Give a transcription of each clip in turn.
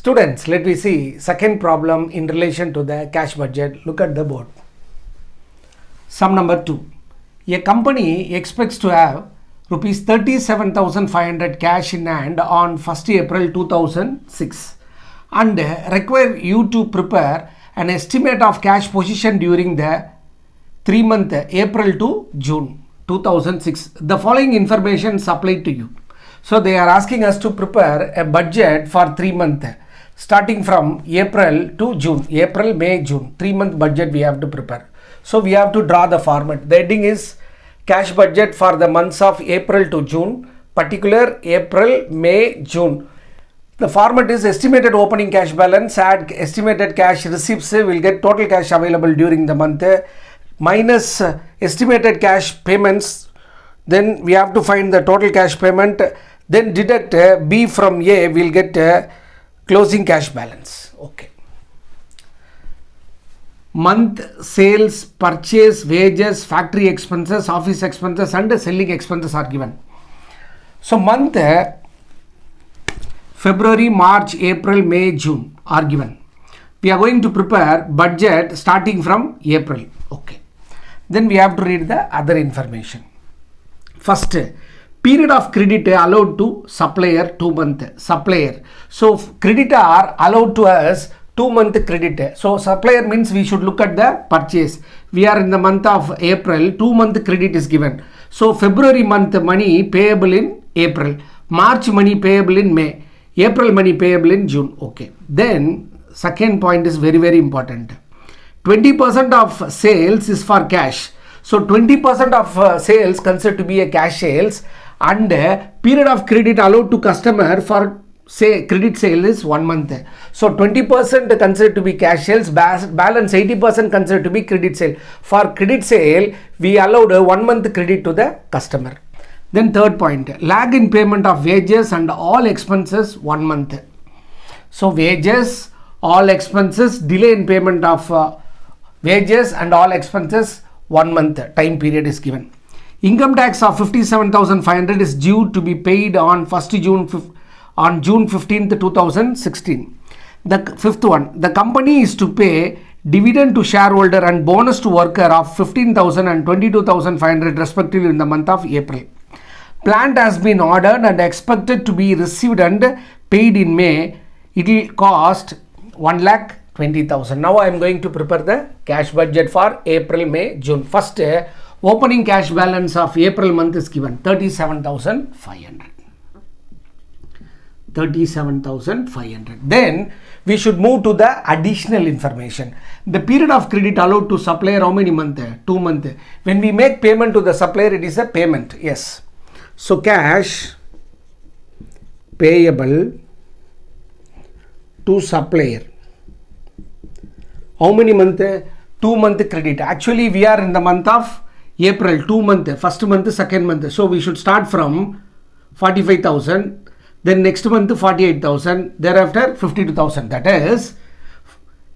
Students, let me see second problem in relation to the cash budget. Look at the board. Sum number 2. A company expects to have rupees 37,500 cash in hand on 1st April 2006 and require you to prepare an estimate of cash position during the 3-month April to June 2006. The following information is applied to you. So they are asking us to prepare a budget for 3 months starting from April to June. April, May, June. 3-month budget we have to prepare. So we have to draw the format. The heading is cash budget for the months of April to June. Particular April, May, June. The format is estimated opening cash balance, add estimated cash receipts, will get total cash available during the month, minus estimated cash payments. Then we have to find the total cash payment. Then deduct B from A, will get closing cash balance. Okay. Month sales, purchase, wages, factory expenses, office expenses and selling expenses are given. So month February, March, April, May, June are given. We are going to prepare budget starting from April. Okay. Then we have to read the other information. First, period of credit allowed to supplier 2 month. Supplier. So creditor allowed to us 2 month credit. So supplier means we should look at the purchase. We are in the month of April, 2 month credit is given. So February month money payable in April. March money payable in May. April money payable in June. Okay. Then second point is very, very important. 20% of sales is for cash. So 20% of sales considered to be a cash sales, and period of credit allowed to customer for say credit sale is 1 month. So 20% considered to be cash sales, balance 80% considered to be credit sale. For credit sale, we allowed a 1 month credit to the customer. Then third point, lag in payment of wages and all expenses 1 month. So wages, all expenses, delay in payment of wages and all expenses 1 month time period is given. Income tax of 57,500 is due to be paid on June 15th 2016. The fifth one, the company is to pay dividend to shareholder and bonus to worker of 15,000 and 22,500 respectively in the month of April. Plant has been ordered and expected to be received and paid in May. It will cost 1,20,000. Now I am going to prepare the cash budget for April, May, June. First, opening cash balance of April month is given 37,500. 37,500. Then we should move to the additional information. The period of credit allowed to supplier how many month? 2 month. When we make payment to the supplier, it is a payment. Yes. So cash payable to supplier. How many month? 2 month credit. Actually, we are in the month of April, 2 month, first month, second month. So we should start from 45,000. Then next month 48,000. Thereafter 52,000. That is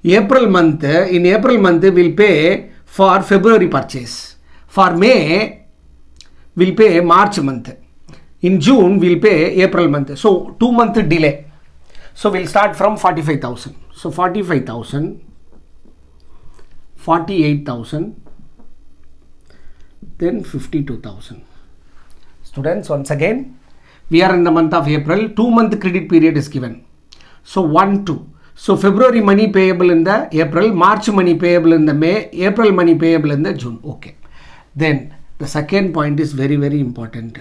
April month. In April month we'll pay for February purchase. For May we'll pay March month. In June we'll pay April month. So 2 month delay. So we'll start from 45,000. So 45,000, 48,000, then 52,000. Students, once again, we are in the month of April. 2 month credit period is given. So 1, 2. So February money payable in the April, March money payable in the May, April money payable in the June. Okay. Then the second point is very, very important.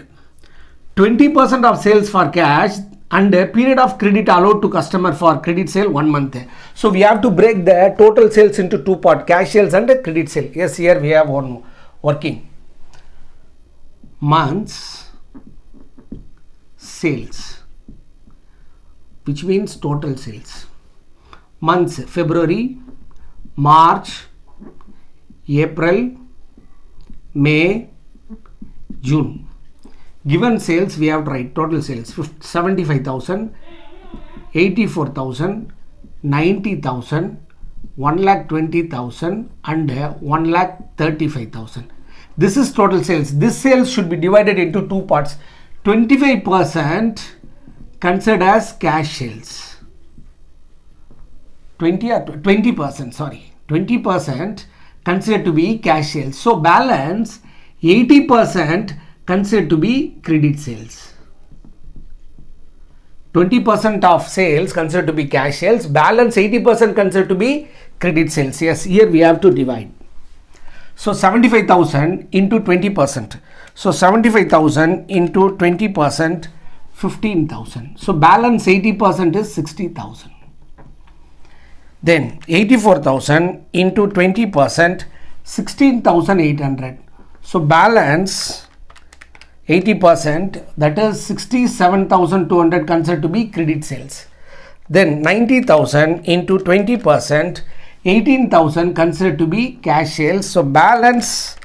20% of sales for cash and a period of credit allowed to customer for credit sale 1 month. So we have to break the total sales into 2 parts, cash sales and credit sale. Yes, here we have one working. Months sales, which means total sales. Months February, March, April, May, June. Given sales, we have to write total sales 75,000, 84,000, 90,000, 1,20,000 and 1,35,000. This is total sales. This sales should be divided into 2 parts. 25% considered as cash sales. 20 or 20%, sorry, 20% considered to be cash sales. So balance 80% considered to be credit sales. 20% of sales considered to be cash sales, balance 80% considered to be credit sales. Yes, here we have to divide. So 75,000 into 20%. So 75,000 into 20%, 15,000. So balance 80% is 60,000. Then 84,000 into 20%, 16,800. So balance 80%, that is 67,200 considered to be credit sales. Then 90,000 into 20%, 18,000 considered to be cash sales. So balance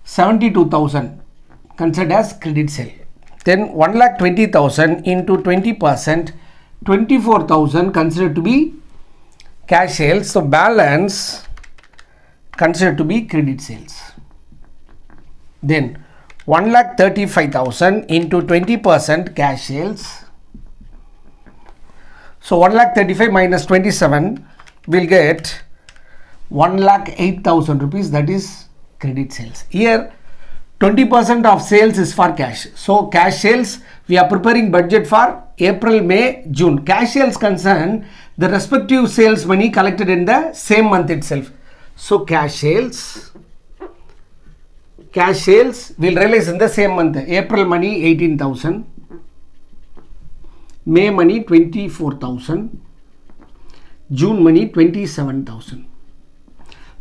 72,000 considered as credit sale. Then 1,20,000 into 20%, 24,000 considered to be cash sales. So balance considered to be credit sales. Then 1,35,000 into 20% cash sales. So 1,35,000 minus 27 will get 1,08,000 rupees, that is credit sales. Here 20% of sales is for cash. So cash sales, we are preparing budget for April, May, June. Cash sales concern the respective sales money collected in the same month itself. So cash sales will realize in the same month. April money 18,000, May money 24,000, June money 27,000.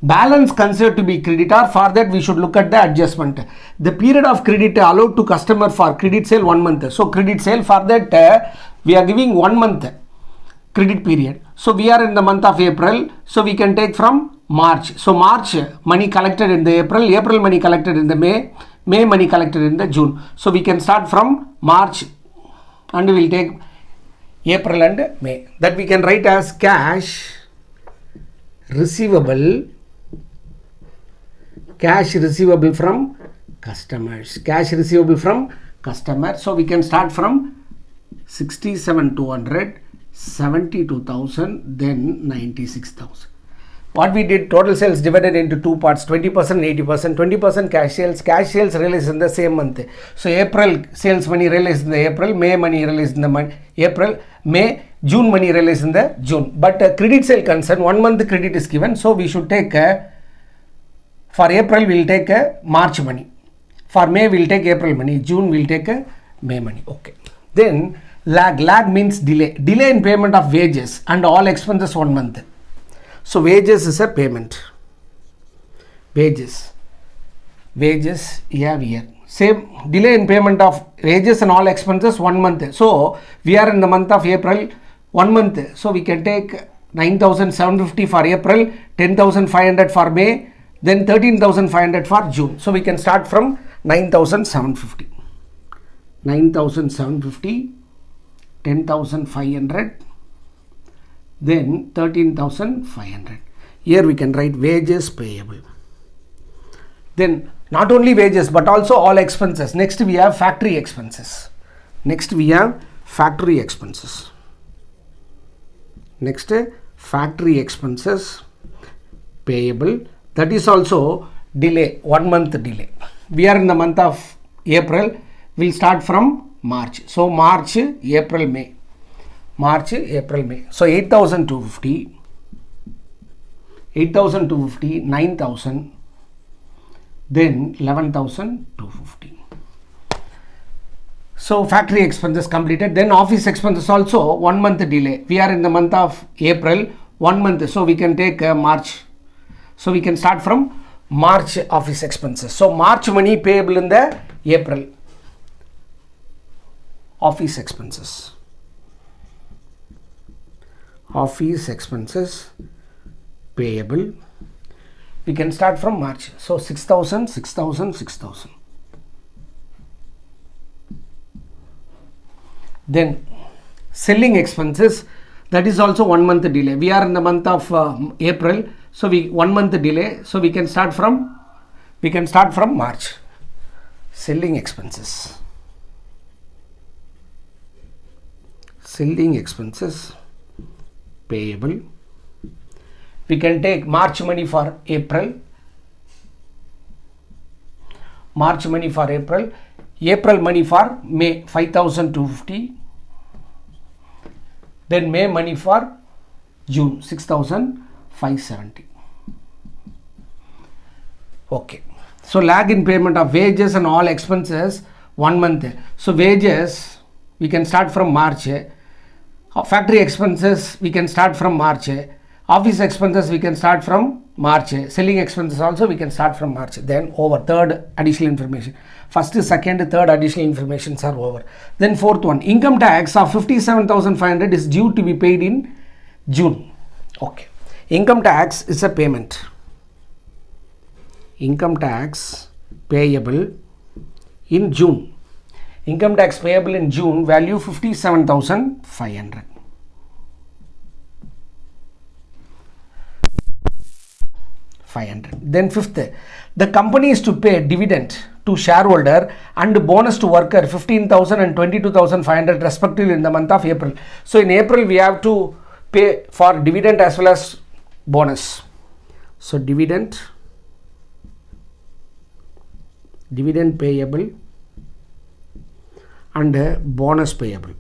Balance considered to be creditor. For that we should look at the adjustment. The period of credit allowed to customer for credit sale 1 month. So credit sale, for that we are giving 1 month credit period. So we are in the month of April, so we can take from March. So March money collected in the April money collected in the May money collected in the June. So we can start from March and we will take April and May. That we can write as cash receivable from customers. Cash receivable from customers. So we can start from 67,200, 72,000, then 96,000. What we did, total sales divided into two parts, 20% and 80%. 20% cash sales realized in the same month. So April sales money realized in the April, May money realized in the April, May, June money realized in the June. But credit sale concern, 1 month credit is given. So we should take, for April we will take March money. For May we will take April money. June we will take May money. Okay. Then lag means delay in payment of wages and all expenses 1 month. So wages is a payment. Wages you have here. Same delay in payment of wages and all expenses 1 month. So we are in the month of April, 1 month. So we can take 9,750 for April, 10,500 for May, then 13,500 for June. So we can start from 9,750. 9,750, 10,500, then 13,500. Here we can write wages payable. Then not only wages but also all expenses. Next we have factory expenses. Next factory expenses payable. That is also delay, 1 month delay. We are in the month of April. We'll start from March. So March, April, May. So 8,250, 9,000, then 11,250. So factory expenses completed. Then office expenses also 1 month delay. We are in the month of April, 1 month. So we can take March. So we can start from March office expenses. So March money payable in the April. Office expenses payable. We can start from March. So 6,000. Then selling expenses, that is also 1 month delay. We are in the month of April. So 1 month delay. So we can start from March. Selling expenses payable. We can take March money for April. March money for April. April money for May, 5,250. Then May money for June, 6,570. Okay. So lag in payment of wages and all expenses 1 month. So wages we can start from March. Factory expenses we can start from March. Office expenses we can start from March. Selling expenses also we can start from March. Then over third additional information. First, second, third additional informations are over. Then fourth one, income tax of 57,500 is due to be paid in June. Okay. Income tax is a payment. Income tax payable in June. Income tax payable in June, value 57,500. Then fifth, the company is to pay dividend to shareholder and bonus to worker 15,000 and 22,500 respectively in the month of April. So in April we have to pay for dividend as well as bonus. So dividend payable and bonus payable.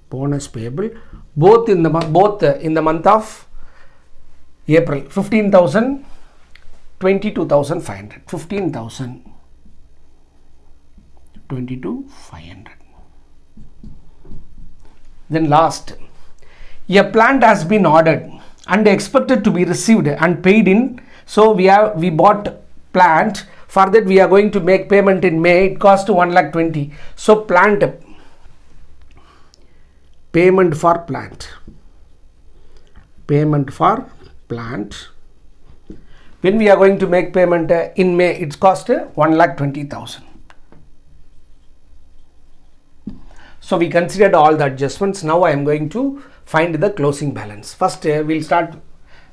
Both in the month of April. 15,000, 22,500. 15,000, 22,500. Then last, a plant has been ordered and expected to be received and paid in. So we bought plant. For that we are going to make payment in May. It cost 1,20,000. So payment for plant. When we are going to make payment in May, it's cost 1,20,000. So we considered all the adjustments. Now I am going to find the closing balance. First we'll start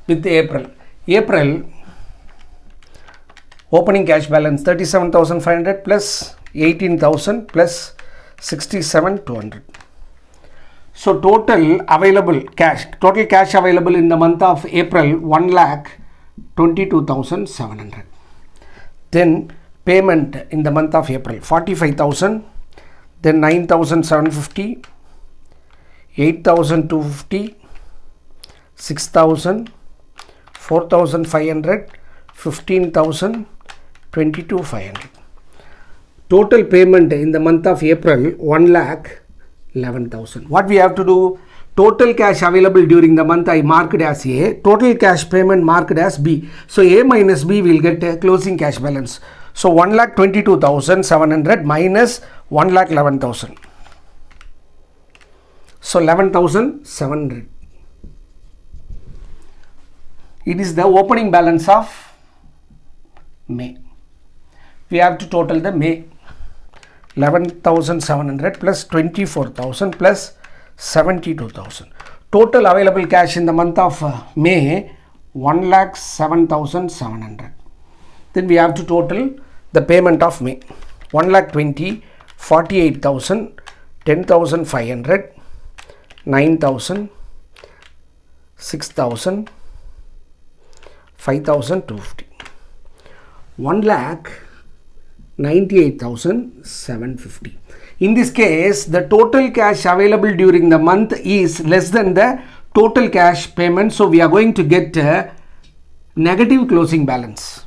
with April. Opening cash balance 37,500 plus 18,000 plus 67,200. So total cash available in the month of April 1,22,700. Then payment in the month of April 45,000, then 9,750, 8,250, 6,000, 4,500, 15,000, 22,500. Total payment in the month of April 1,11,000. What we have to do? Total cash available during the month I marked as A. Total cash payment marked as B. So A minus B will get a closing cash balance. So 1,22,700 minus 1,11,000. So 11,700. It is the opening balance of May. We have to total the May. 11,700 plus 24,000 plus 72,000. Total available cash in the month of May 1,07,700. Then we have to total the payment of May. 1,20,000, 48,000, 10,500, 9,000, 6,000, 5,250. 1,98,750. In this case, the total cash available during the month is less than the total cash payment. So we are going to get a negative closing balance.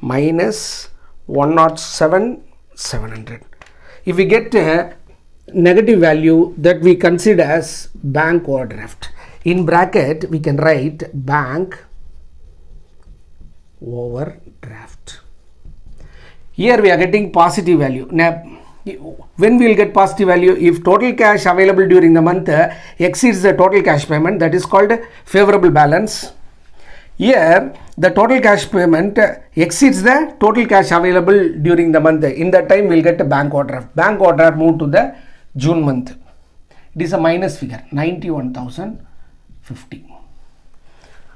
Minus 107,700. If we get a negative value, that we consider as bank overdraft. In bracket, we can write bank overdraft. Here we are getting positive value. Now, when we will get positive value? If total cash available during the month exceeds the total cash payment, that is called favorable balance. Here the total cash payment exceeds the total cash available during the month. In that time we will get a bank overdraft. Bank overdraft moved to the June month. It is a minus figure, 91,050.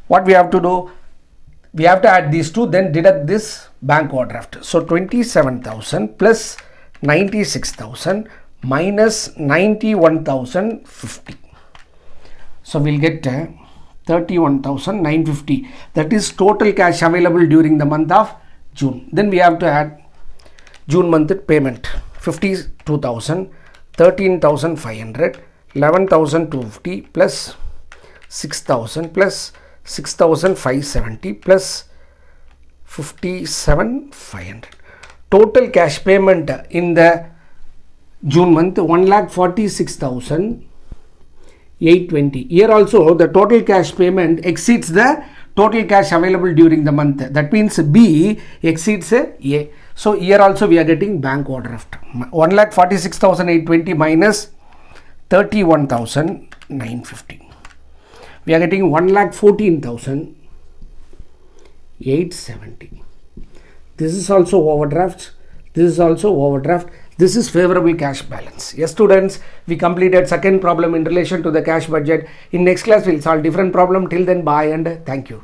What we have to do? We have to add these two, then deduct this bank overdraft. So 27,000 plus 96,000 minus 91,050. So we'll get 31,950. That is total cash available during the month of June. Then we have to add June month payment 52,000, 13,500, 11,250 plus 6,000 plus 6,570 plus 57,500. Total cash payment in the June month 1,46,820. Here also the total cash payment exceeds the total cash available during the month. That means B exceeds A. So here also we are getting bank overdraft. 1,46,820 minus 31,950. We are getting 1,14,870. This is also overdraft. This is also overdraft. This is favorable cash balance. Yes, students, we completed second problem in relation to the cash budget. In next class, we'll solve different problem. Till then, bye and thank you.